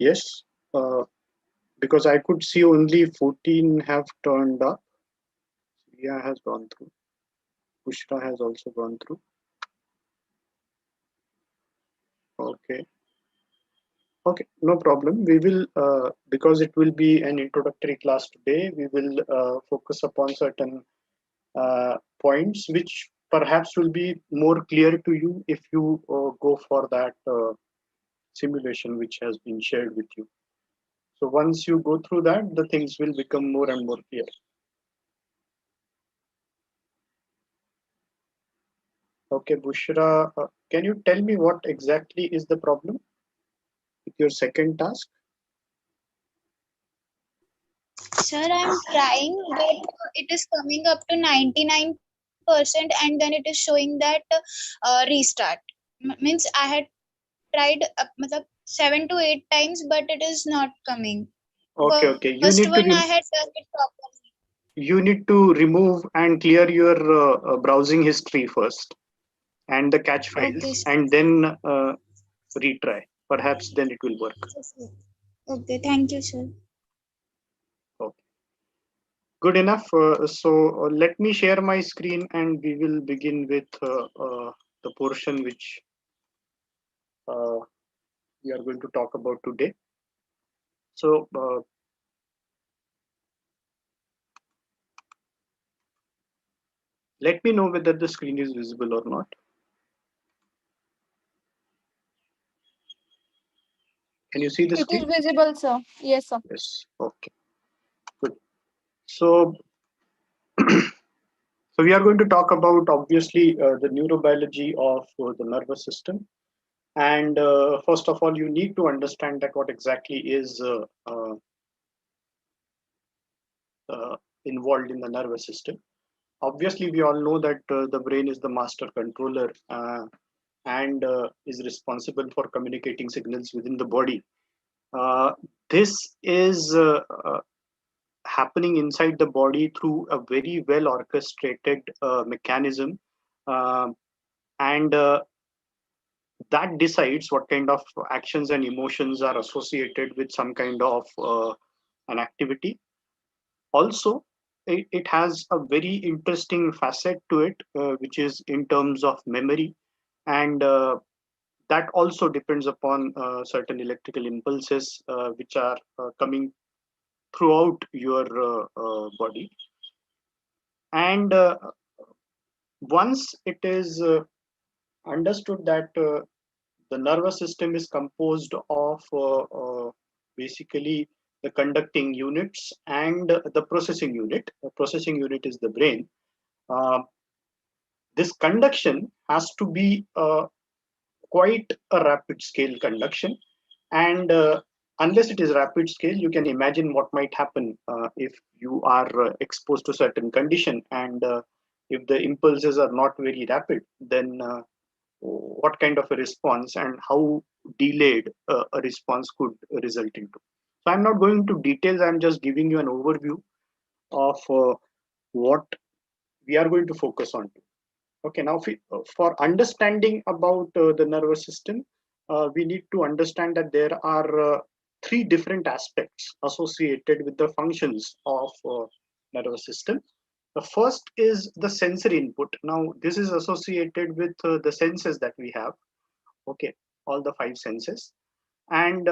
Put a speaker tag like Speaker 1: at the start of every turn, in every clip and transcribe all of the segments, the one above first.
Speaker 1: Yes, because I could see only 14 have turned up. Ria has gone through. Pushra has also gone through. Okay. Okay, no problem. We will, because it will be an introductory class today, we will focus upon certain points which perhaps will be more clear to you if you go for that simulation which has been shared with you. So once you go through that, the things will become more and more clear. Okay, Bushra, can you tell me what exactly is the problem with your second task?
Speaker 2: Sir, I'm trying, but it is coming up to 99%, and then it is showing that restart. Means I had tried 7 to 8 times, but it is not coming.
Speaker 1: Okay,
Speaker 2: First
Speaker 1: okay.
Speaker 2: one I had done it properly.
Speaker 1: You need to remove and clear your browsing history first and the catch
Speaker 2: Okay,
Speaker 1: files,
Speaker 2: sir.
Speaker 1: and then retry. Perhaps then it will work.
Speaker 2: Yes, sir. Okay, thank you, sir.
Speaker 1: Okay. Good enough. So let me share my screen and we will begin with the portion which uh, we are going to talk about today. So let me know whether the screen is visible or not. Can you see the
Speaker 3: It is
Speaker 1: screen?
Speaker 3: visible, sir. Yes, sir.
Speaker 1: Yes. Okay. Good. So so we are going to talk about obviously the neurobiology of the nervous system. And first of all, you need to understand that what exactly is involved in the nervous system. Obviously, we all know that the brain is the master controller and is responsible for communicating signals within the body. This is happening inside the body through a very well orchestrated mechanism, uh, and that decides what kind of actions and emotions are associated with some kind of an activity. Also, it has a very interesting facet to it, which is in terms of memory, and that also depends upon certain electrical impulses which are coming throughout your body. And once it is understood that the nervous system is composed of basically the conducting units and the processing unit. The processing unit is the brain. Uh, this conduction has to be quite a rapid scale conduction, and unless it is rapid scale, you can imagine what might happen if you are exposed to certain condition, and if the impulses are not very rapid, then what kind of a response and how delayed a response could result into. So I'm not going into details, I'm just giving you an overview of what we are going to focus on. Okay, now for understanding about the nervous system, we need to understand that there are three different aspects associated with the functions of nervous system. The first is the sensory input. Now, this is associated with the senses that we have. Okay, all the five senses. And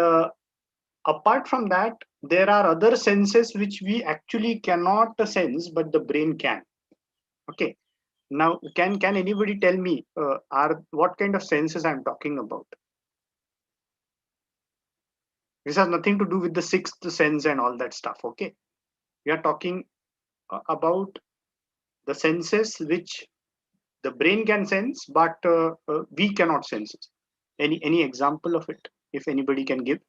Speaker 1: apart from that, there are other senses which we actually cannot sense, but the brain can. Okay, now, can anybody tell me are what kind of senses I'm talking about? This has nothing to do with the sixth sense and all that stuff. Okay, we are talking about the senses which the brain can sense, but we cannot sense it. Any example of it, if anybody can give?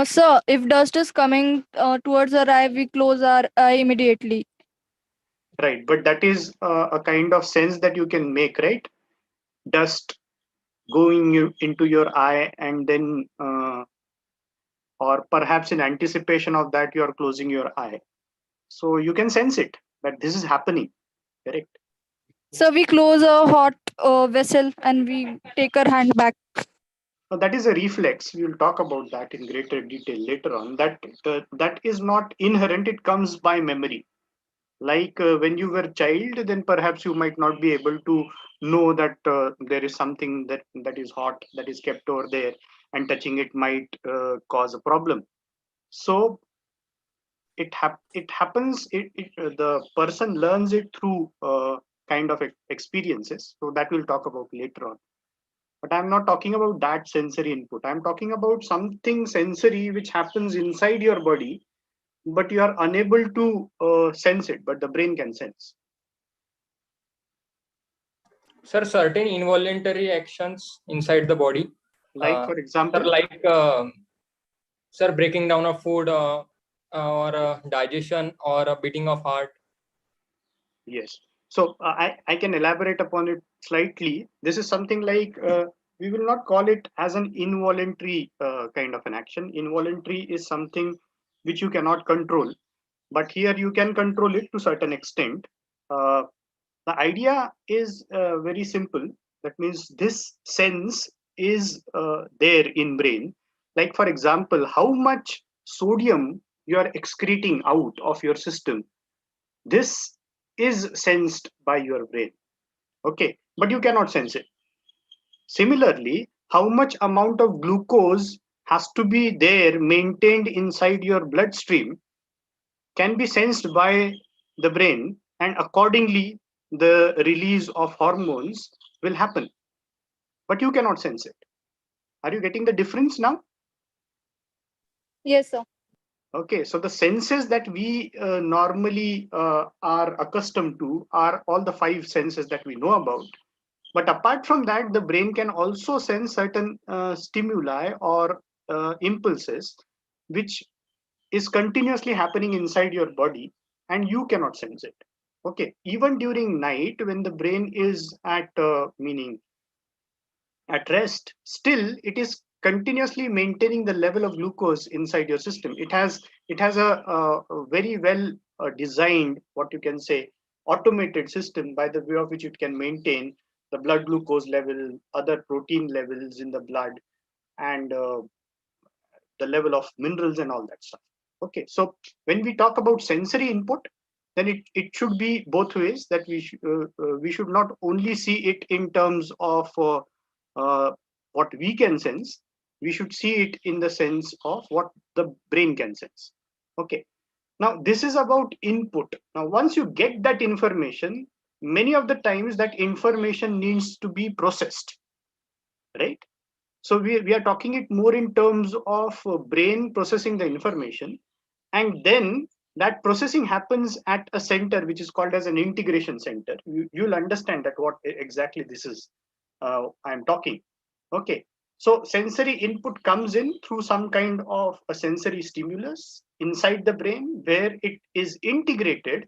Speaker 3: Sir, if dust is coming towards our eye, we close our eye immediately.
Speaker 1: Right, but that is a kind of sense that you can make, right? Dust going into your eye, and then or perhaps in anticipation of that, you are closing your eye. So you can sense it that this is happening, correct?
Speaker 3: So we close a hot vessel and we take our hand back.
Speaker 1: That is a reflex. We will talk about that in greater detail later on. That is not inherent. It comes by memory. Like when you were a child, then perhaps you might not be able to know that there is something that is hot that is kept over there, and touching it might cause a problem. So it happens. The person learns it through kind of experiences. So that we'll talk about later on. But I'm not talking about that sensory input. I'm talking about something sensory which happens inside your body, but you are unable to sense it, but the brain can sense.
Speaker 4: Sir, certain involuntary actions inside the body.
Speaker 1: Like, for example,
Speaker 4: Sir, like sir, breaking down of food, or digestion, or a beating of heart.
Speaker 1: yes. So I can elaborate upon it slightly. This is something like we will not call it as an involuntary kind of an action. Involuntary is something which you cannot control, but here you can control it to certain extent. Uh, the idea is very simple. That means this sense is there in brain. Like, for example, how much sodium you are excreting out of your system, this is sensed by your brain. Okay, but you cannot sense it. Similarly, how much amount of glucose has to be there maintained inside your bloodstream can be sensed by the brain, and accordingly the release of hormones will happen, but you cannot sense it. Are you getting the difference now?
Speaker 3: Yes, sir.
Speaker 1: Okay, so the senses that we normally are accustomed to are all the five senses that we know about. But apart from that, the brain can also sense certain stimuli or impulses which is continuously happening inside your body, and you cannot sense it. Okay, even during night when the brain is at meaning at rest, still it is continuously maintaining the level of glucose inside your system. It has a very well designed, what you can say, automated system by the way of which it can maintain the blood glucose level, other protein levels in the blood, and the level of minerals and all that stuff. Okay, so when we talk about sensory input, then it should be both ways, that we should not only see it in terms of what we can sense, we should see it in the sense of what the brain can sense. Okay, now this is about input. Now once you get that information, many of the times that information needs to be processed, right? So we are talking it more in terms of brain processing the information, and then that processing happens at a center which is called as an integration center. You'll understand that what exactly this is I'm talking. Okay, so sensory input comes in through some kind of a sensory stimulus inside the brain, where it is integrated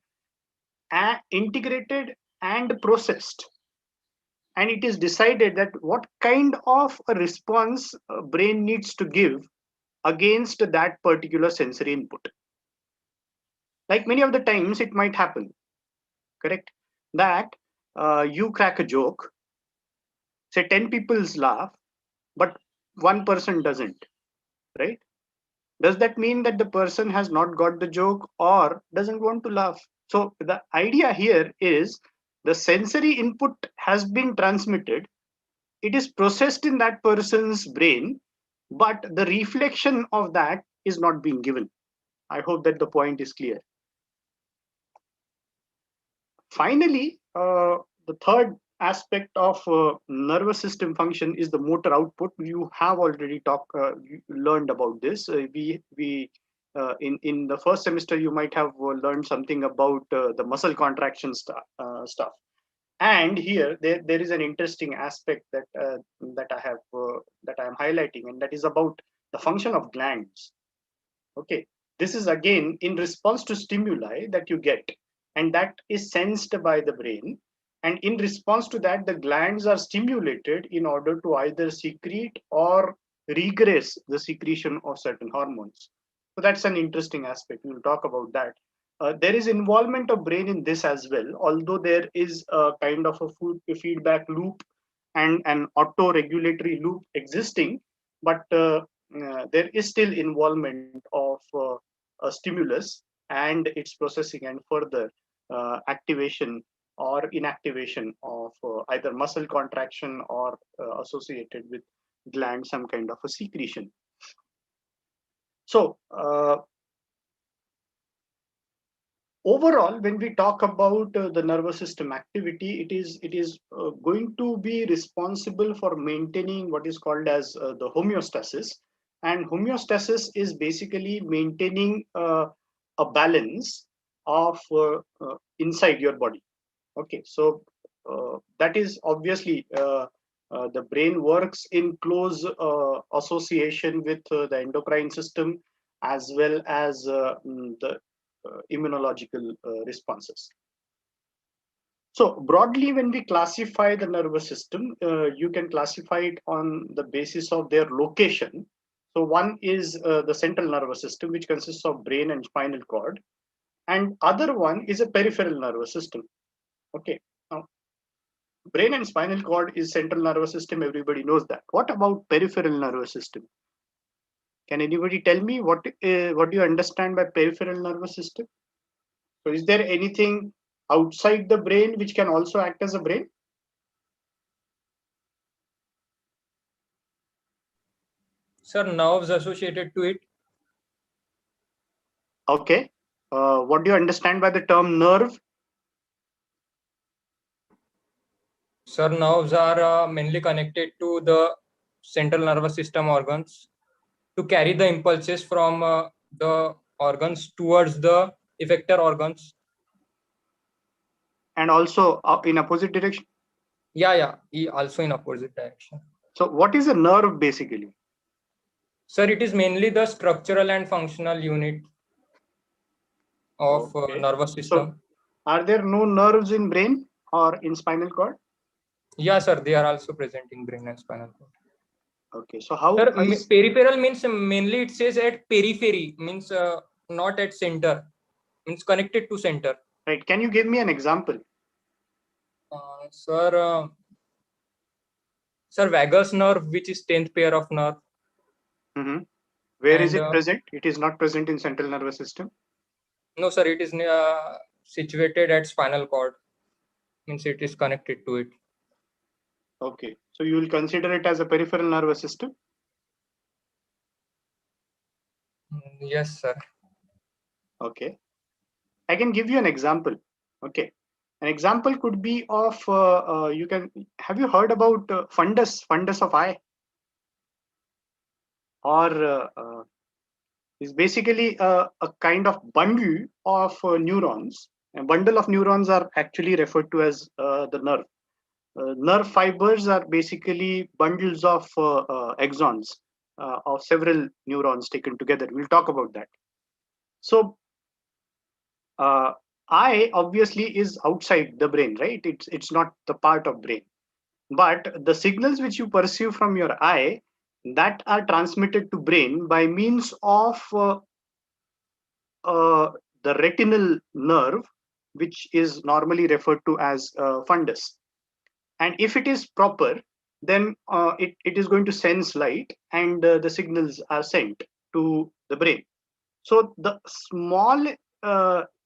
Speaker 1: and processed, and it is decided that what kind of a response brain needs to give against that particular sensory input. Like many of the times it might happen, correct, that you crack a joke, say 10 people's laugh, but one person doesn't, right? Does that mean that the person has not got the joke or doesn't want to laugh? So the idea here is the sensory input has been transmitted, it is processed in that person's brain, but the reflection of that is not being given. I hope that the point is clear. Finally, the third aspect of nervous system function is the motor output. You have already learned about this. We in the first semester you might have learned something about the muscle contraction stuff. And here there is an interesting aspect that I am highlighting, and that is about the function of glands. Okay, this is again in response to stimuli that you get, and that is sensed by the brain, and in response to that the glands are stimulated in order to either secrete or regress the secretion of certain hormones. So that's an interesting aspect. We'll talk about that. There is involvement of brain in this as well, although there is a kind of a feedback loop and an auto regulatory loop existing, but there is still involvement of a stimulus and its processing and further activation or inactivation of either muscle contraction or associated with gland, some kind of a secretion. So overall, when we talk about the nervous system activity, it is going to be responsible for maintaining what is called as the homeostasis, and homeostasis is basically maintaining a balance of inside your body. Okay, so that is obviously the brain works in close association with the endocrine system as well as the immunological responses. So broadly, when we classify the nervous system, you can classify it on the basis of their location. So one is the central nervous system, which consists of brain and spinal cord, and other one is a peripheral nervous system. Okay, now brain and spinal cord is central nervous system. Everybody knows that. What about peripheral nervous system? Can anybody tell me what do you understand by peripheral nervous system? So is there anything outside the brain which can also act as a brain?
Speaker 4: Sir, nerves associated to it.
Speaker 1: Okay. What do you understand by the term nerve?
Speaker 4: Sir, nerves are mainly connected to the central nervous system organs to carry the impulses from the organs towards the effector organs.
Speaker 1: And also in opposite direction.
Speaker 4: Yeah, also in opposite direction.
Speaker 1: So what is a nerve basically?
Speaker 4: Sir, it is mainly the structural and functional unit of
Speaker 1: Okay.
Speaker 4: nervous
Speaker 1: So
Speaker 4: system.
Speaker 1: are there no nerves in brain or in spinal cord?
Speaker 4: Yeah, sir, they are also present in brain and spinal cord.
Speaker 1: Okay. So how
Speaker 4: Sir,
Speaker 1: is
Speaker 4: peripheral means mainly it says at periphery, means not at center, means connected to center.
Speaker 1: right? Can you give me an example?
Speaker 4: Sir, vagus nerve, which is 10th pair of nerve.
Speaker 1: Mm-hmm. Where is
Speaker 4: And
Speaker 1: it present? It is not present in central nervous system.
Speaker 4: no, sir, it is situated at spinal cord, means it is connected to it.
Speaker 1: Okay. So you will consider it as a peripheral nervous system.
Speaker 4: Yes, sir.
Speaker 1: Okay. I can give you an example. Okay. An example could be of you can have you heard about fundus of eye, or is basically a kind of bundle of neurons. A bundle of neurons are actually referred to as the nerve. Nerve fibers are basically bundles of axons of several neurons taken together. We'll talk about that. So uh, eye obviously is outside the brain, right? It's not the part of brain, but the signals which you perceive from your eye, that are transmitted to brain by means of uh, the retinal nerve, which is normally referred to as fundus. And if it is proper, then it is going to sense light, and the signals are sent to the brain. So the small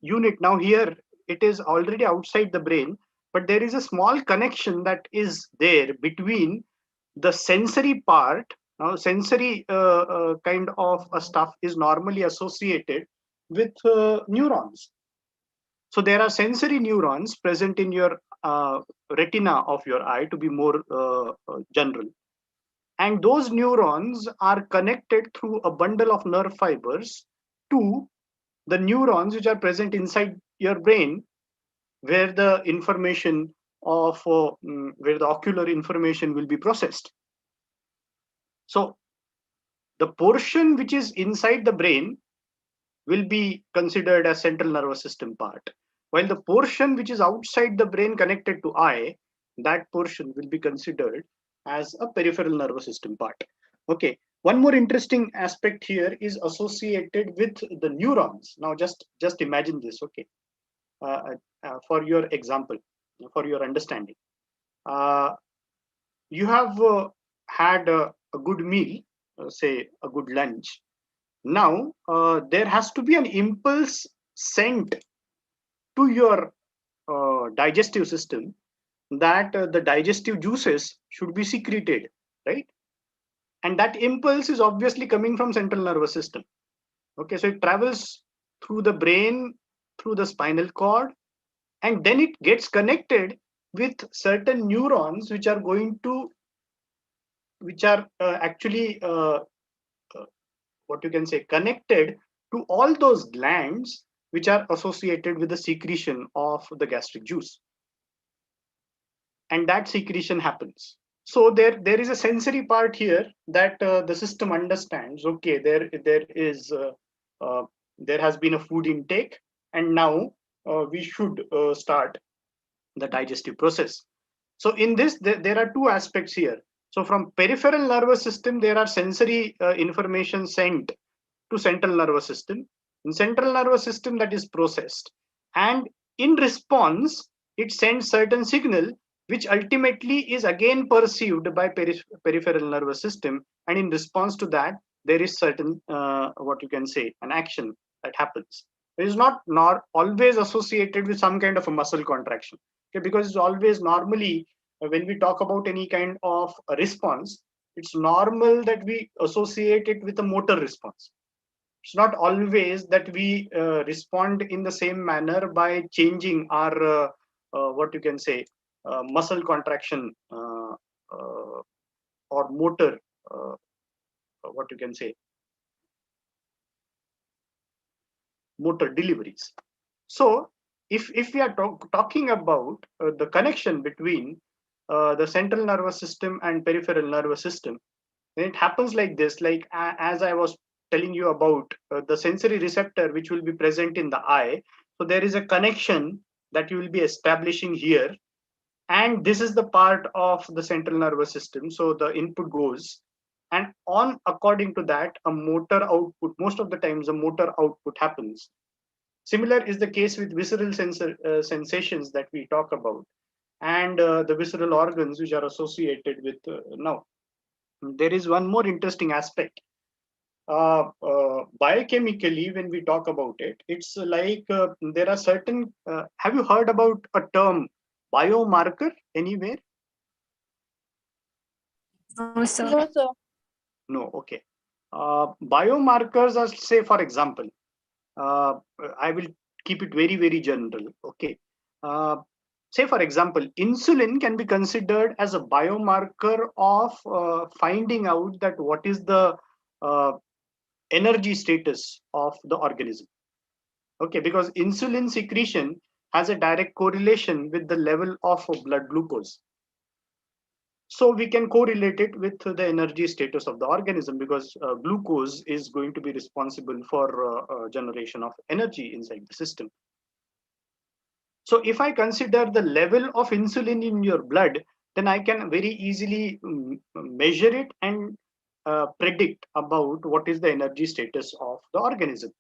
Speaker 1: unit, now here it is already outside the brain, but there is a small connection that is there between the sensory part. Now sensory kind of stuff is normally associated with neurons. So there are sensory neurons present in your retina of your eye, to be more general. And those neurons are connected through a bundle of nerve fibers to the neurons which are present inside your brain, where the information of where the ocular information will be processed. So the portion which is inside the brain will be considered as central nervous system part, while the portion which is outside the brain connected to eye, that portion will be considered as a peripheral nervous system part. Okay, one more interesting aspect here is associated with the neurons. Now just imagine this. Okay, for your example, for your understanding, uh, you have had a good meal, say a good lunch. Now there has to be an impulse sent to your digestive system that the digestive juices should be secreted, right? And that impulse is obviously coming from central nervous system. Okay, so it travels through the brain, through the spinal cord, and then it gets connected with certain neurons which are actually what you can say connected to all those glands which are associated with the secretion of the gastric juice, and that secretion happens. So there is a sensory part here that the system understands. Okay, uh, there has been a food intake, and now we should start the digestive process. So in this, there are two aspects here. So from peripheral nervous system, there are sensory information sent to central nervous system. In central nervous system, that is processed, and in response, it sends certain signal which ultimately is again perceived by peripheral nervous system, and in response to that, there is certain what you can say an action that happens. It is not always associated with some kind of a muscle contraction. Okay, because it's always normally when we talk about any kind of a response, it's normal that we associate it with a motor response. It's not always that we respond in the same manner by changing our what you can say muscle contraction or motor what you can say motor deliveries. So if we are talking about the connection between the central nervous system and peripheral nervous system, then it happens like this. Like as I was telling you about the sensory receptor which will be present in the eye. So there is a connection that you will be establishing here, and this is the part of the central nervous system. So the input goes, and on according to that, a motor output. Most of the times, a motor output happens. Similar is the case with visceral sensations that we talk about, and the visceral organs which are associated with now. There is one more interesting aspect. Biochemically, when we talk about it, it's like there are certain. Have you heard about a term biomarker anywhere?
Speaker 5: No, sir.
Speaker 3: No, sir.
Speaker 1: No. Okay. Biomarkers are, say, for example, I will keep it very, very general. Okay. Say, for example, insulin can be considered as a biomarker of finding out that what is the uh, energy status of the organism. Okay, because insulin secretion has a direct correlation with the level of blood glucose. So we can correlate it with the energy status of the organism, because glucose is going to be responsible for generation of energy inside the system. So if I consider the level of insulin in your blood, then I can very easily measure it and predict about what is the energy status of the organism.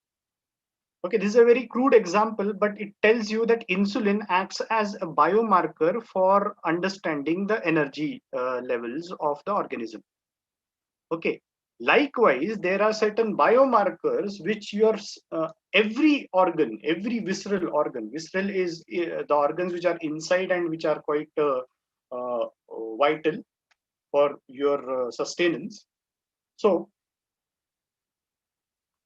Speaker 1: Okay, this is a very crude example, but it tells you that insulin acts as a biomarker for understanding the energy levels of the organism. Okay, likewise, there are certain biomarkers which your every organ, every visceral is the organs which are inside and which are quite vital for your sustenance. So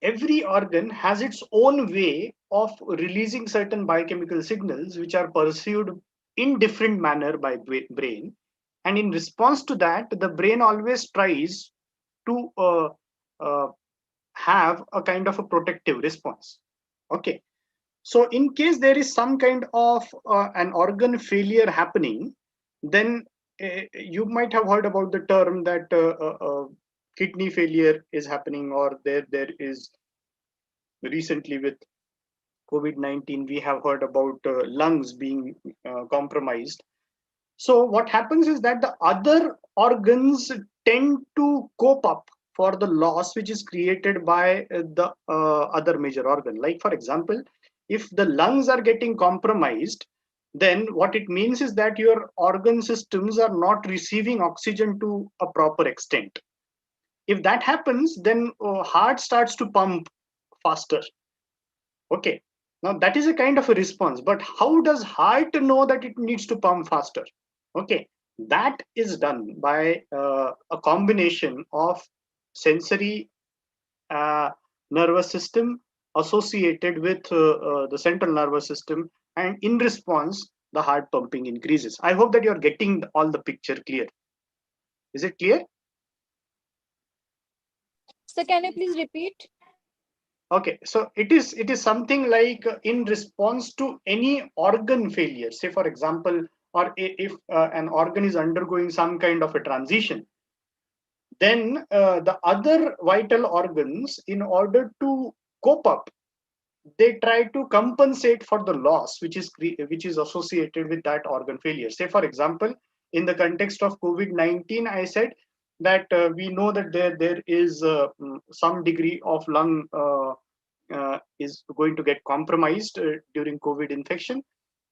Speaker 1: every organ has its own way of releasing certain biochemical signals which are perceived in different manner by brain, and in response to that, the brain always tries to uh, have a kind of a protective response. Okay, so in case there is some kind of an organ failure happening, then you might have heard about the term that kidney failure is happening, or there is recently with COVID-19, we have heard about lungs being compromised. So what happens is that the other organs tend to cope up for the loss which is created by the other major organ. Like for example, if the lungs are getting compromised, then what it means is that your organ systems are not receiving oxygen to a proper extent. If that happens, then heart starts to pump faster. Okay. Now that is a kind of a response, but how does heart know that it needs to pump faster? Okay. That is done by a combination of sensory uh, nervous system associated with the central nervous system, and in response, the heart pumping increases. I hope that you're getting all the picture clear. Is it clear?
Speaker 3: So can you please repeat?
Speaker 1: Okay, so it is something like in response to any organ failure, say for example, or if an organ is undergoing some kind of a transition, then the other vital organs, in order to cope up, they try to compensate for the loss which is associated with that organ failure. Say for example, in the context of COVID-19, I said that we know that there is some degree of lung is going to get compromised during COVID infection.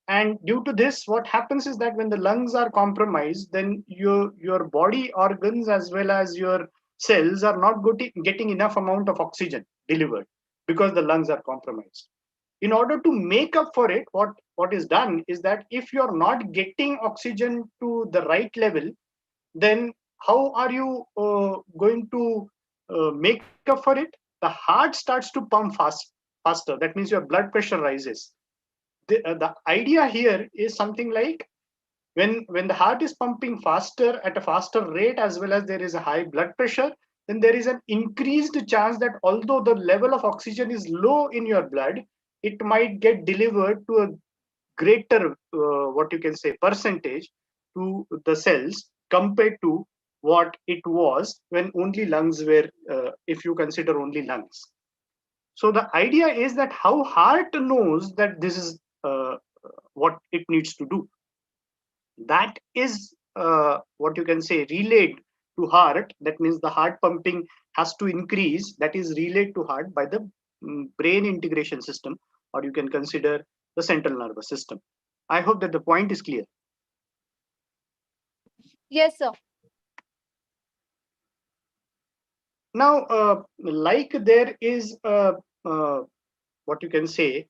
Speaker 1: And due to this, what happens is that when the lungs are compromised, then your body organs as well as your cells are not getting enough amount of oxygen delivered because the lungs are compromised. In order to make up for it, what is done is that if you're not getting oxygen to the right level, then how are you going to make up for it? The heart starts to pump faster. That means your blood pressure rises. The idea here is something like when the heart is pumping faster at a faster rate, as well as there is a high blood pressure, then there is an increased chance that although the level of oxygen is low in your blood, it might get delivered to a greater what you can say percentage to the cells compared to what it was when only lungs were if you consider only lungs. So the idea is that how heart knows that this is what it needs to do, that is what you can say relayed to heart. That means the heart pumping has to increase. That is relayed to heart by the brain integration system, or you can consider the central nervous system. I hope that the point is clear.
Speaker 3: Yes, sir.
Speaker 1: Now, like there is what you can say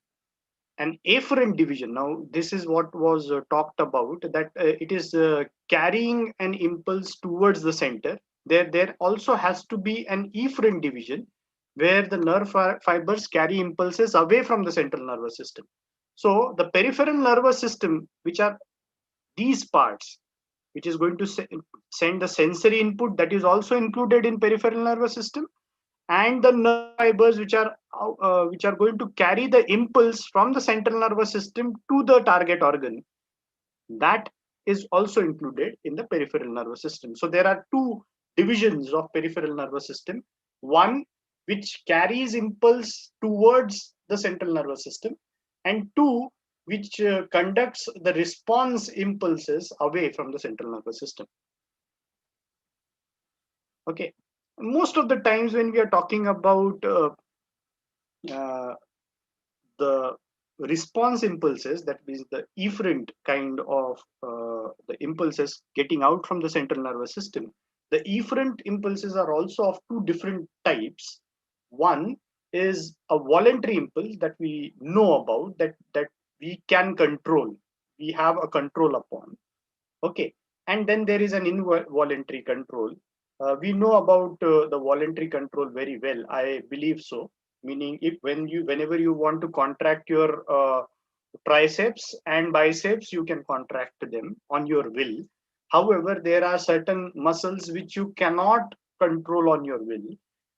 Speaker 1: an afferent division. Now, this is what was talked about, that it is carrying an impulse towards the center. There also has to be an efferent division where the nerve fibers carry impulses away from the central nervous system. So the peripheral nervous system, which are these parts, which is going to send the sensory input, that is also included in peripheral nervous system, and the nerve fibers which are going to carry the impulse from the central nervous system to the target organ, that is also included in the peripheral nervous system. So there are two divisions of peripheral nervous system: one which carries impulse towards the central nervous system, and two which conducts the response impulses away from the central nervous system. Okay, most of the times when we are talking about uh, the response impulses, that means the efferent kind of the impulses getting out from the central nervous system, the efferent impulses are also of two different types. One is a voluntary impulse that we know about, that we can control, we have a control upon. Okay, and then there is an involuntary control. We know about the voluntary control very well, I believe so. Meaning, if whenever you want to contract your triceps and biceps, you can contract them on your will. However, there are certain muscles which you cannot control on your will,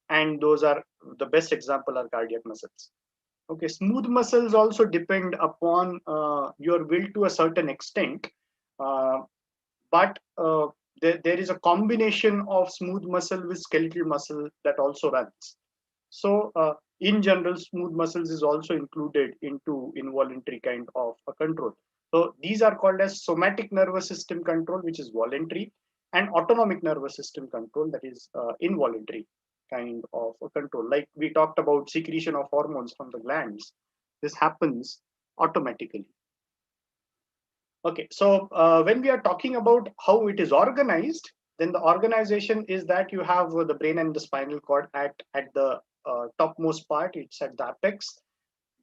Speaker 1: and those are the best example are cardiac muscles. Okay, smooth muscles also depend upon your will to a certain extent, uh, but there is a combination of smooth muscle with skeletal muscle that also runs. So in general, smooth muscles is also included into involuntary kind of a control. So these are called as somatic nervous system control, which is voluntary, and autonomic nervous system control, that is involuntary kind of a control. Like we talked about secretion of hormones from the glands, this happens automatically. Okay, so when we are talking about how it is organized, then the organization is that you have the brain and the spinal cord at the topmost part. It's at the apex.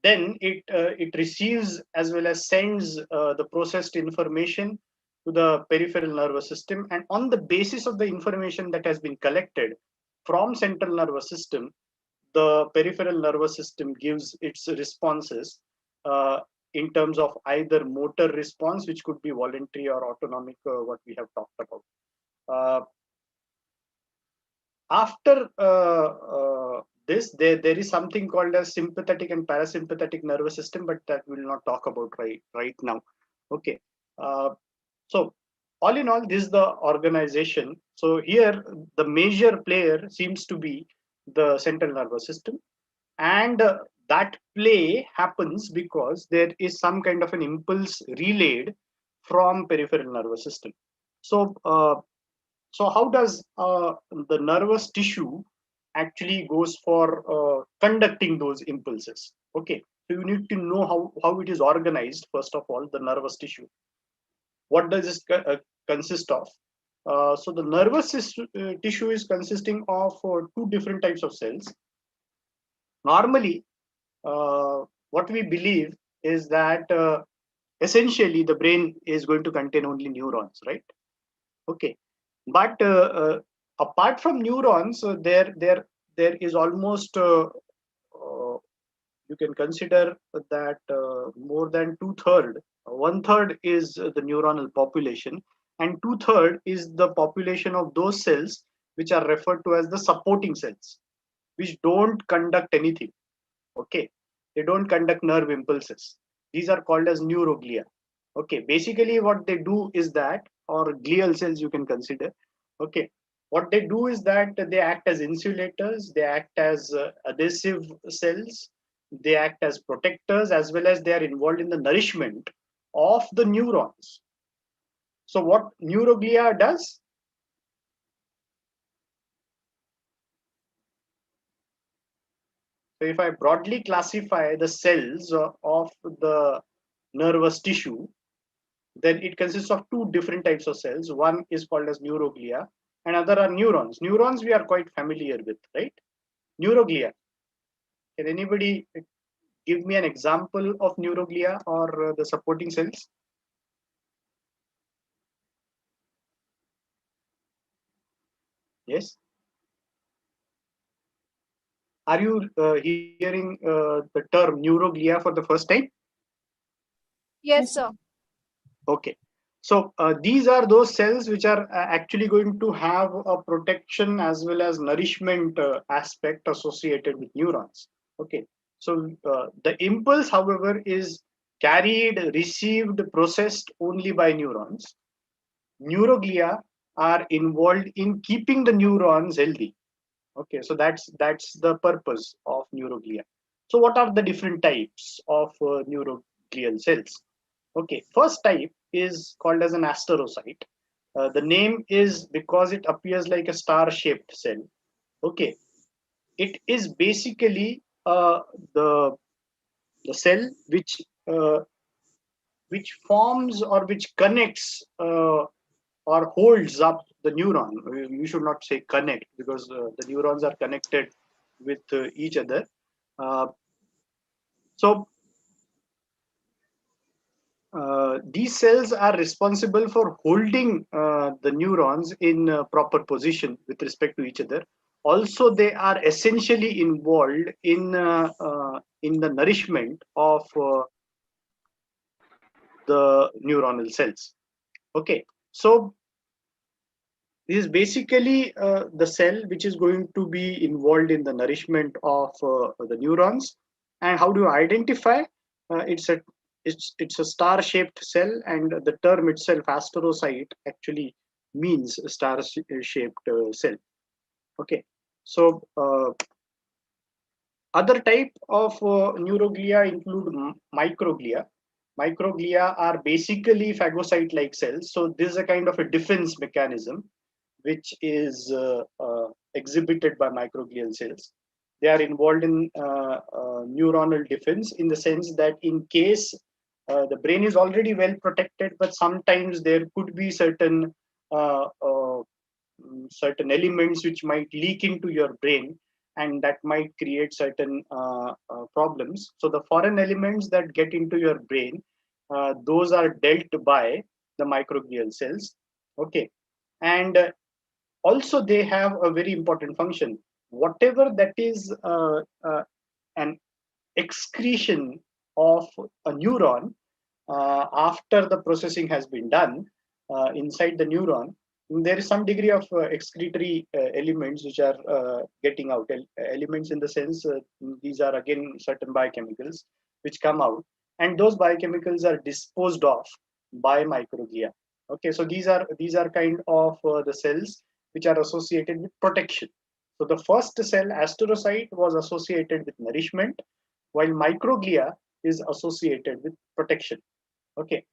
Speaker 1: Then it receives as well as sends the processed information to the peripheral nervous system, and on the basis of the information that has been collected from central nervous system, the peripheral nervous system gives its responses in terms of either motor response, which could be voluntary or autonomic, what we have talked about. After this, there is something called as sympathetic and parasympathetic nervous system, but that we'll not talk about right now. Okay. So all in all, this is the organization. So here, the major player seems to be the central nervous system, and that play happens because there is some kind of an impulse relayed from peripheral nervous system. So so how does the nervous tissue actually goes for conducting those impulses? Okay, so you need to know how it is organized. First of all, the nervous tissue. What does this consist of? So the nervous tissue is consisting of two different types of cells. Normally, what we believe is that essentially the brain is going to contain only neurons, right? Okay, but apart from neurons, there is almost you can consider that more than two-third, one-third is the neuronal population, and two-third is the population of those cells which are referred to as the supporting cells, which don't conduct anything. Okay, they don't conduct nerve impulses. These are called as neuroglia. Okay, basically what they do is that, or glial cells you can consider. Okay, what they do is that they act as insulators, they act as adhesive cells, they act as protectors, as well as they are involved in the nourishment of the neurons. So what neuroglia does? So if I broadly classify the cells of the nervous tissue, then it consists of two different types of cells. One is called as neuroglia, and other are neurons. Neurons we are quite familiar with, right? Neuroglia. Can anybody give me an example of neuroglia or the supporting cells? Yes. Are you hearing the term neuroglia for the first time?
Speaker 3: Yes, sir.
Speaker 1: Okay. So these are those cells which are actually going to have a protection as well as nourishment aspect associated with neurons. Okay. So the impulse, however, is carried, received, processed only by neurons. Neuroglia are involved in keeping the neurons healthy. Okay, so that's the purpose of neuroglia. So what are the different types of neuroglial cells? Okay, first type is called as an asterocyte. The name is because it appears like a star-shaped cell. Okay, it is basically the cell uh, which forms or which connects or holds up the neuron. You should not say connect, because the neurons are connected with each other. Uh, so these cells are responsible for holding the neurons in proper position with respect to each other. Also, they are essentially involved in the nourishment of the neuronal cells. Okay, so this is basically the cell which is going to be involved in the nourishment of the neurons. And how do you identify? It's a star-shaped cell, and the term itself, asterocyte, actually means a star-shaped cell. Okay, so other type of neuroglia include microglia. Microglia are basically phagocyte-like cells. So this is a kind of a defense mechanism which is exhibited by microglial cells. They are involved in neuronal defense, in the sense that in case the brain is already well protected, but sometimes there could be certain uh, uh, certain elements which might leak into your brain, and that might create certain problems. So the foreign elements that get into your brain, those are dealt by the microglial cells. Okay, and also they have a very important function. Whatever that is an excretion of a neuron after the processing has been done inside the neuron, there is some degree of excretory elements which are getting out. Elements in the sense, these are again certain biochemicals which come out, and those biochemicals are disposed of by microglia. Okay, so these are kind of the cells which are associated with protection. So the first cell, astrocyte, was associated with nourishment, while microglia is associated with protection. Okay.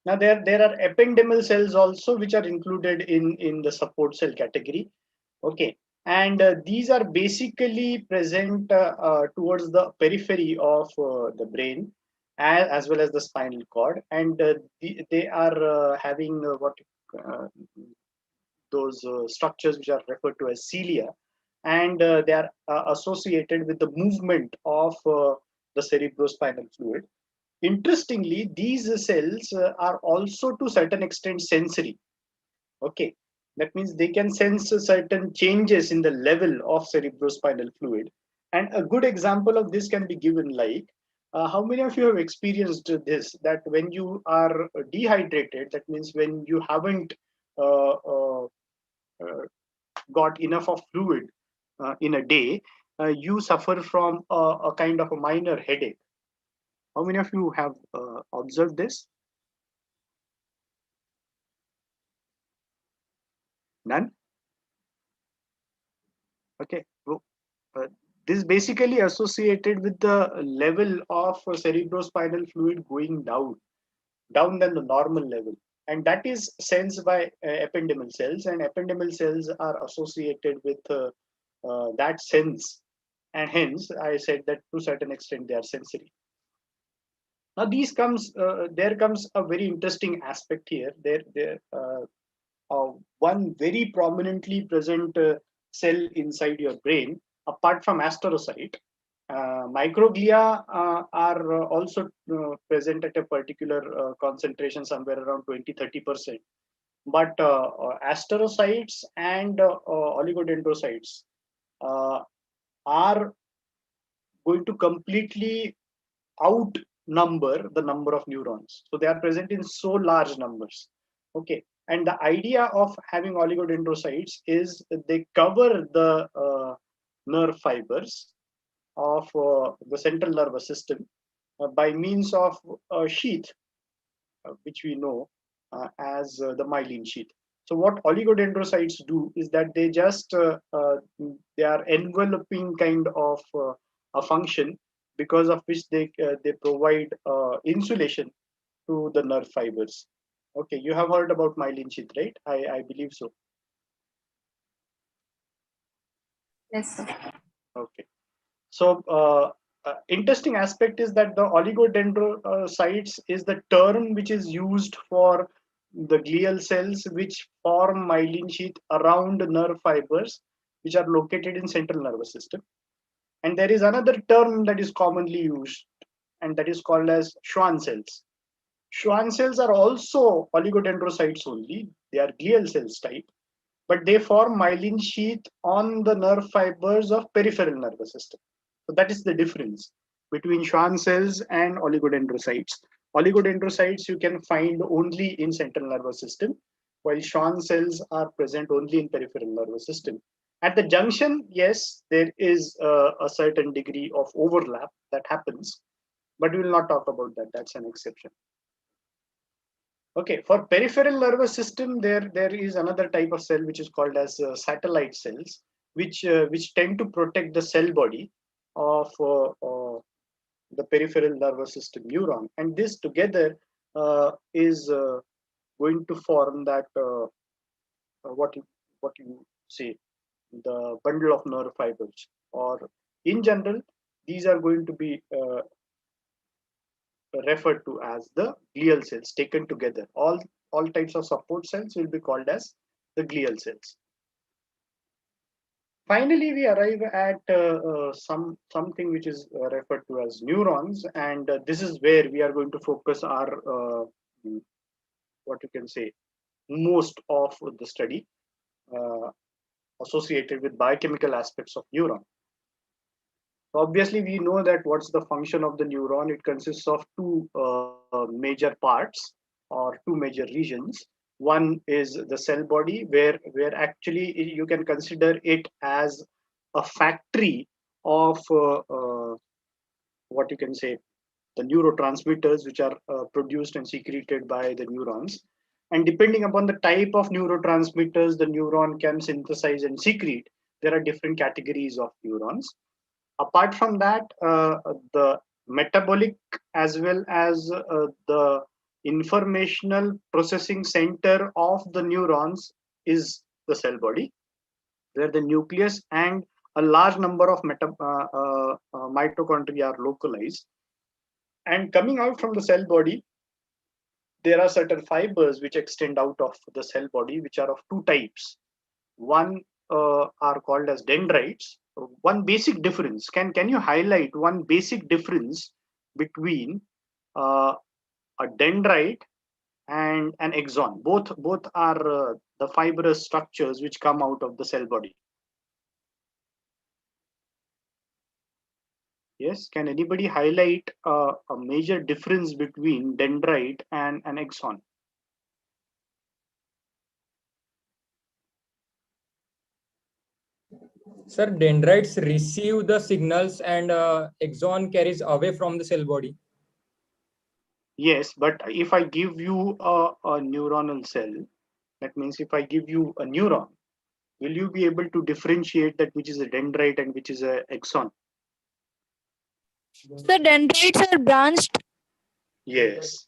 Speaker 1: Now there are ependymal cells also which are included in the support cell category. Okay, and these are basically present towards the periphery of the brain, as well as the spinal cord, and they are having what uh, those structures which are referred to as cilia, and they are associated with the movement of the cerebrospinal fluid. Interestingly, these cells are also to certain extent sensory. Okay, that means they can sense certain changes in the level of cerebrospinal fluid. And a good example of this can be given like, how many of you have experienced this, that when you are dehydrated, that means when you haven't uh, uh, uh, got enough of fluid in a day, you suffer from a kind of a minor headache. How many of you have observed this? None? Okay. Well, uh, this is basically associated with the level of cerebrospinal fluid going down than the normal level. And that is sensed by ependymal cells, and ependymal cells are associated with that sense. And hence, I said that to a certain extent they are sensory. Now, there comes a very interesting aspect here. One very prominently present cell inside your brain, apart from astrocyte, microglia are also present at a particular concentration, somewhere around 20-30%. But astrocytes and oligodendrocytes uh, are going to completely outnumber the number of neurons. So they are present in so large numbers. Okay. And the idea of having oligodendrocytes is they cover the nerve fibers of the central nervous system by means of a sheath, which we know as the myelin sheath. So what oligodendrocytes do is that they are enveloping kind of a function, because of which they provide insulation to the nerve fibers. Okay, you have heard about myelin sheath, right? I believe so.
Speaker 5: Yes, sir.
Speaker 1: Okay. So interesting aspect is that the oligodendrocytes is the term which is used for the glial cells which form myelin sheath around nerve fibers which are located in central nervous system. And there is another term that is commonly used, and that is called as Schwann cells. Schwann cells are also oligodendrocytes only. They are glial cells type, but they form myelin sheath on the nerve fibers of peripheral nervous system. So that is the difference between Schwann cells and oligodendrocytes. Oligodendrocytes you can find only in central nervous system, while Schwann cells are present only in peripheral nervous system. At the junction, yes, there is a certain degree of overlap that happens, but we will not talk about that. That's an exception. Okay, for peripheral nervous system, there is another type of cell which is called as satellite cells, which tend to protect the cell body of the peripheral nervous system neuron, and this together is going to form that what you say, the bundle of nerve fibers, or in general, these are going to be referred to as the glial cells taken together. All types of support cells will be called as the glial cells. Finally, we arrive at something which is referred to as neurons, and this is where we are going to focus our what you can say most of the study uh, associated with biochemical aspects of neuron. So obviously, we know that what's the function of the neuron. It consists of two major parts or two major regions. One is the cell body, where actually you can consider it as a factory of what you can say the neurotransmitters which are produced and secreted by the neurons. And depending upon the type of neurotransmitters the neuron can synthesize and secrete, there are different categories of neurons. Apart from that, the metabolic as well as the informational processing center of the neurons is the cell body, where the nucleus and a large number of mitochondria are localized. And coming out from the cell body, there are certain fibers which extend out of the cell body, which are of two types. One are called as dendrites. One basic difference, can you highlight one basic difference between uh, a dendrite and an axon? Both are the fibrous structures which come out of the cell body. Yes, can anybody highlight a major difference between dendrite and an axon?
Speaker 4: Sir, dendrites receive the signals and axon carries away from the cell body.
Speaker 1: Yes, but if I give you a neuronal cell, that means if I give you a neuron, will you be able to differentiate that which is a dendrite and which is a axon?
Speaker 3: So dendrites are branched.
Speaker 1: Yes,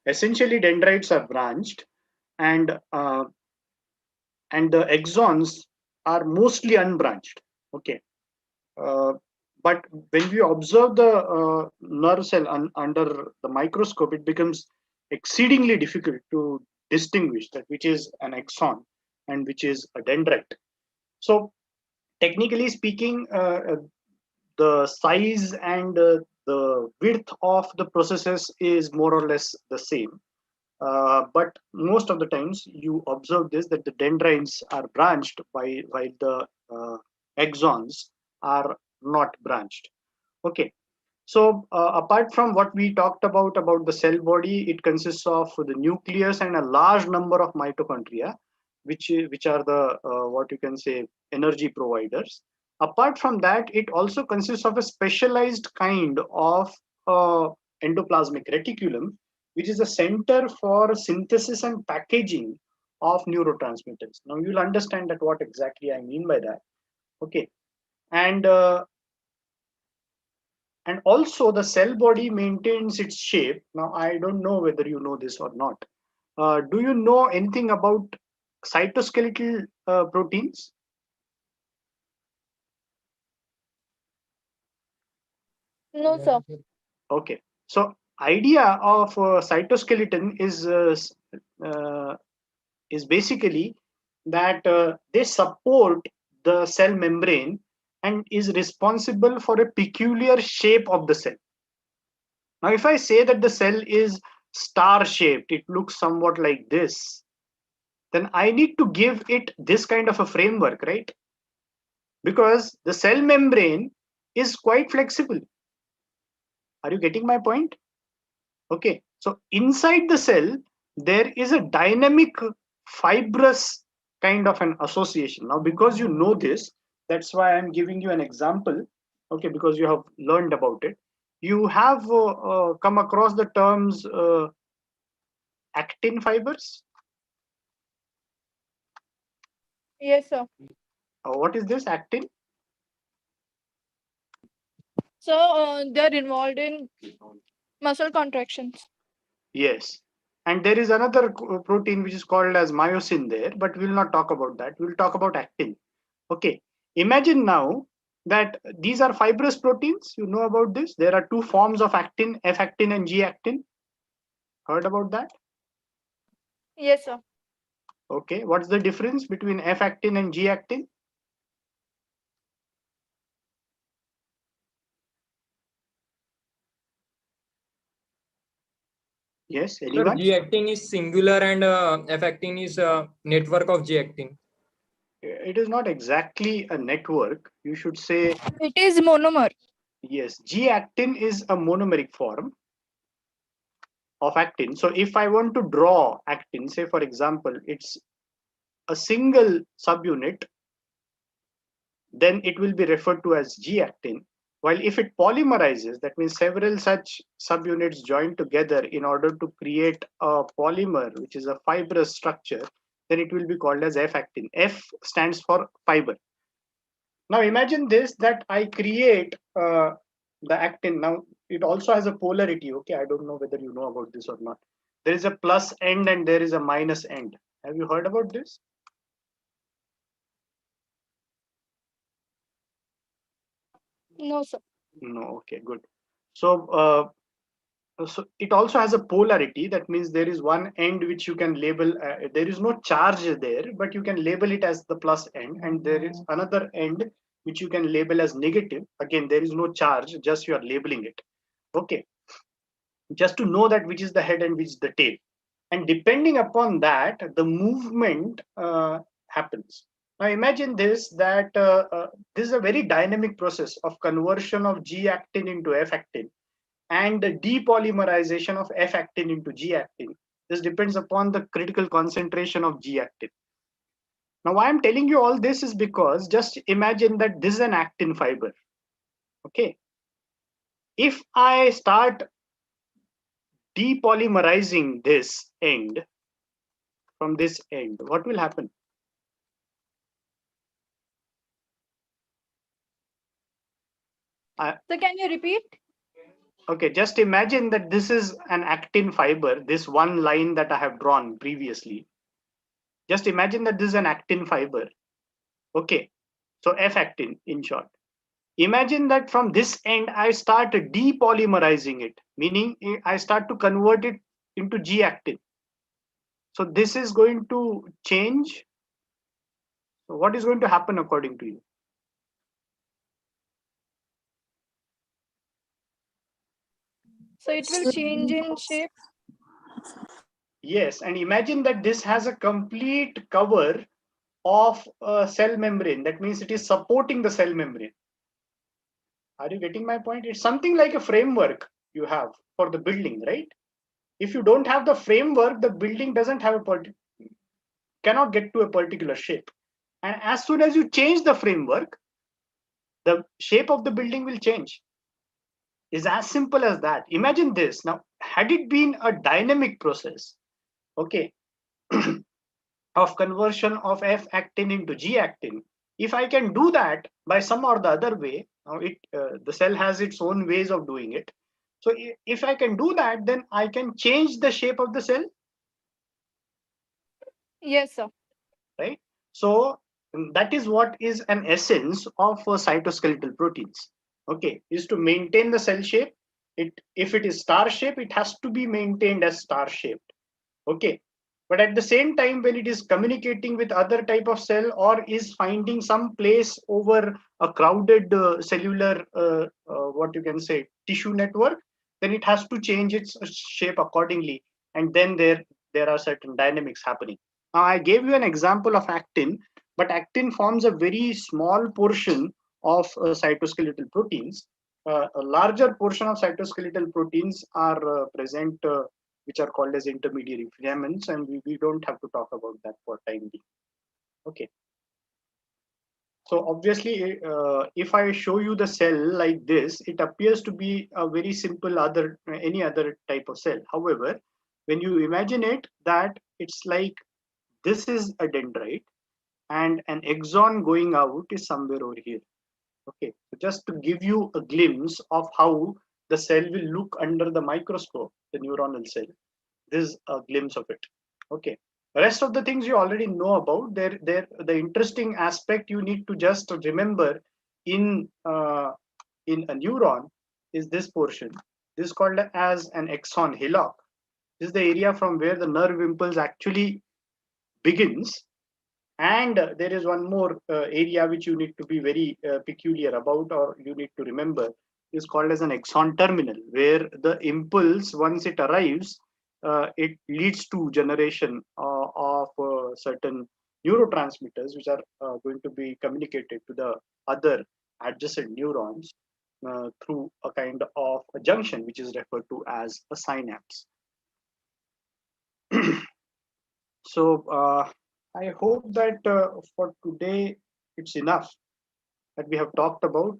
Speaker 1: essentially dendrites are branched, and the axons are mostly unbranched. Okay, uh, but when we observe the nerve cell under the microscope, it becomes exceedingly difficult to distinguish that which is an axon and which is a dendrite. So technically speaking, the size and the width of the processes is more or less the same. But most of the times you observe this that the dendrites are branched while the axons are not branched. Okay. So apart from what we talked about the cell body, it consists of the nucleus and a large number of mitochondria, which are the what you can say energy providers. Apart from that, it also consists of a specialized kind of endoplasmic reticulum, which is a center for synthesis and packaging of neurotransmitters. Now you'll understand that what exactly I mean by that. Okay, and also the cell body maintains its shape. Now I don't know whether you know this or not. Do you know anything about cytoskeletal proteins?
Speaker 3: No, sir.
Speaker 1: Okay, so idea of cytoskeleton uh, is basically that they support the cell membrane and is responsible for a peculiar shape of the cell. Now, if I say that the cell is star shaped, it looks somewhat like this, then I need to give it this kind of a framework, right? Because the cell membrane is quite flexible. Are you getting my point? Okay, so inside the cell, there is a dynamic fibrous kind of an association. Now, because you know this, that's why I'm giving you an example. Okay, because you have learned about it. You have come across the terms actin fibers.
Speaker 3: Yes, sir.
Speaker 1: What is this actin?
Speaker 3: So they're involved in muscle contractions.
Speaker 1: Yes. And there is another protein which is called as myosin there, but we'll not talk about that. We'll talk about actin. Okay. Imagine now that these are fibrous proteins. You know about this. There are two forms of actin, F actin and G actin. Heard about that?
Speaker 3: Yes, sir.
Speaker 1: Okay, what's the difference between F-actin and G-actin? Yes,
Speaker 4: Sir,
Speaker 1: anyone?
Speaker 4: G-actin is singular and F-actin is a network of G-actin.
Speaker 1: It is not exactly a network. You should say,
Speaker 3: It is monomer.
Speaker 1: yes, G-actin is a monomeric form of actin. So if I want to draw actin, say for example, it's a single subunit, then it will be referred to as G-actin. While if it polymerizes, that means several such subunits join together in order to create a polymer, which is a fibrous structure, then it will be called as F-actin. F stands for fiber. Now imagine this, that I create the actin. Now it also has a polarity. Okay, I don't know whether you know about this or not. There is a plus end and there is a minus end. Have you heard about this?
Speaker 3: No, sir.
Speaker 1: No. Okay, good. So it also has a polarity. That means there is one end which you can label. There is no charge there, but you can label it as the plus end, and there is another end which you can label as negative. Again, there is no charge, just you are labeling it. Okay, just to know that which is the head and which is the tail, and depending upon that, the movement happens. Now imagine this, that this is a very dynamic process of conversion of G actin into F actin and the depolymerization of F-actin into G-actin. This depends upon the critical concentration of G-actin. Now, why I'm telling you all this is because just imagine that this is an actin fiber. Okay. If I start depolymerizing this end from this end, what will happen?
Speaker 3: So can you repeat?
Speaker 1: Okay, just imagine that this is an actin fiber, this one line that I have drawn previously. Just imagine that this is an actin fiber. Okay, so F-actin in short. Imagine that from this end, I start depolymerizing it, meaning I start to convert it into G-actin. So this is going to change. So what is going to happen according to you?
Speaker 3: So it will change in shape.
Speaker 1: Yes, and imagine that this has a complete cover of a cell membrane. That means it is supporting the cell membrane. Are you getting my point? It's something like a framework you have for the building, right? If you don't have the framework, the building doesn't have cannot get to a particular shape. And as soon as you change the framework, the shape of the building will change. It's as simple as that. Imagine this. Now, had it been a dynamic process, okay, of conversion of F-actin into G-actin, if I can do that by some or the other way, now the cell has its own ways of doing it. So if I can do that, then I can change the shape of the cell,
Speaker 3: Yes, sir.
Speaker 1: right? So that is what is an essence of cytoskeletal proteins. Okay, is to maintain the cell shape. If it is star shape, it has to be maintained as star shaped. Okay, but at the same time, when it is communicating with other type of cell or is finding some place over a crowded cellular what you can say tissue network, then it has to change its shape accordingly, and then there are certain dynamics happening. Now I gave you an example of actin, but actin forms a very small portion of cytoskeletal proteins. A larger portion of cytoskeletal proteins are present, which are called as intermediary filaments, and we don't have to talk about that for time being. Okay. So obviously, if I show you the cell like this, it appears to be a very simple any other type of cell. However, when you imagine it, that it's like this is a dendrite and an axon going out is somewhere over here. Okay, so just to give you a glimpse of how the cell will look under the microscope, the neuronal cell, this is a glimpse of it. Okay, the rest of the things you already know about. The interesting aspect you need to just remember in in a neuron is this portion. This is called as an axon hillock. This is the area from where the nerve impulse actually begins. And there is one more area which you need to be very peculiar about, or you need to remember, is called as an axon terminal, where the impulse, once it arrives, it leads to generation of certain neurotransmitters, which are going to be communicated to the other adjacent neurons through a kind of a junction, which is referred to as a synapse. So I hope that for today it's enough that we have talked about.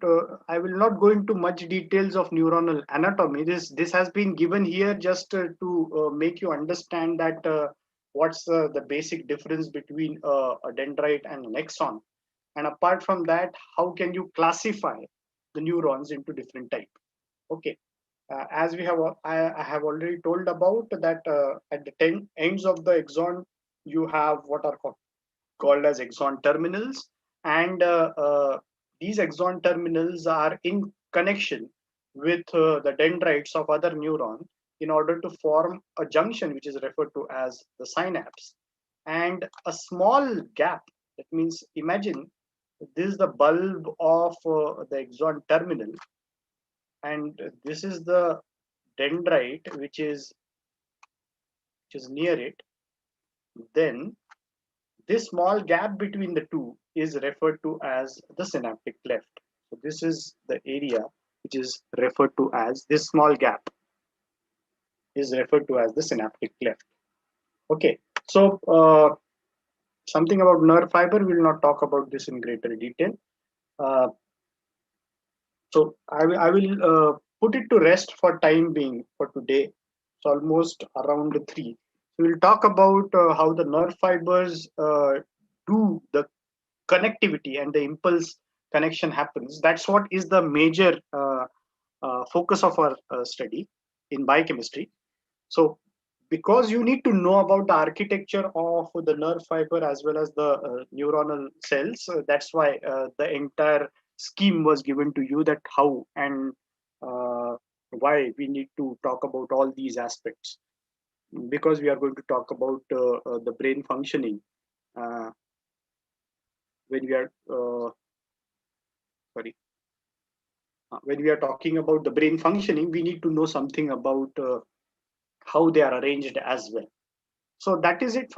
Speaker 1: I will not go into much details of neuronal anatomy. This has been given here just to make you understand that what's the basic difference between a dendrite and an axon. And apart from that, how can you classify the neurons into different type? Okay. As we have, I have already told about that at the 10 ends of the axon, you have what are called as axon terminals, and these axon terminals are in connection with the dendrites of other neurons in order to form a junction, which is referred to as the synapse. And a small gap, that means imagine this is the bulb of the axon terminal, and this is the dendrite which is near it. Then this small gap between the two is referred to as the synaptic cleft. So this is the area which is referred to as, this small gap is referred to as the synaptic cleft. Okay, so something about nerve fiber, we will not talk about this in greater detail. Uh, so I will put it to rest for time being for today. It's almost around 3. So we'll talk about how the nerve fibers do the connectivity and the impulse connection happens. That's what is the major focus of our study in biochemistry. So because you need to know about the architecture of the nerve fiber as well as the neuronal cells, that's why the entire scheme was given to you, that how and why we need to talk about all these aspects, because we are going to talk about the brain functioning uh, when we are sorry when we are talking about the brain functioning, we need to know something about how they are arranged as well. So that is it for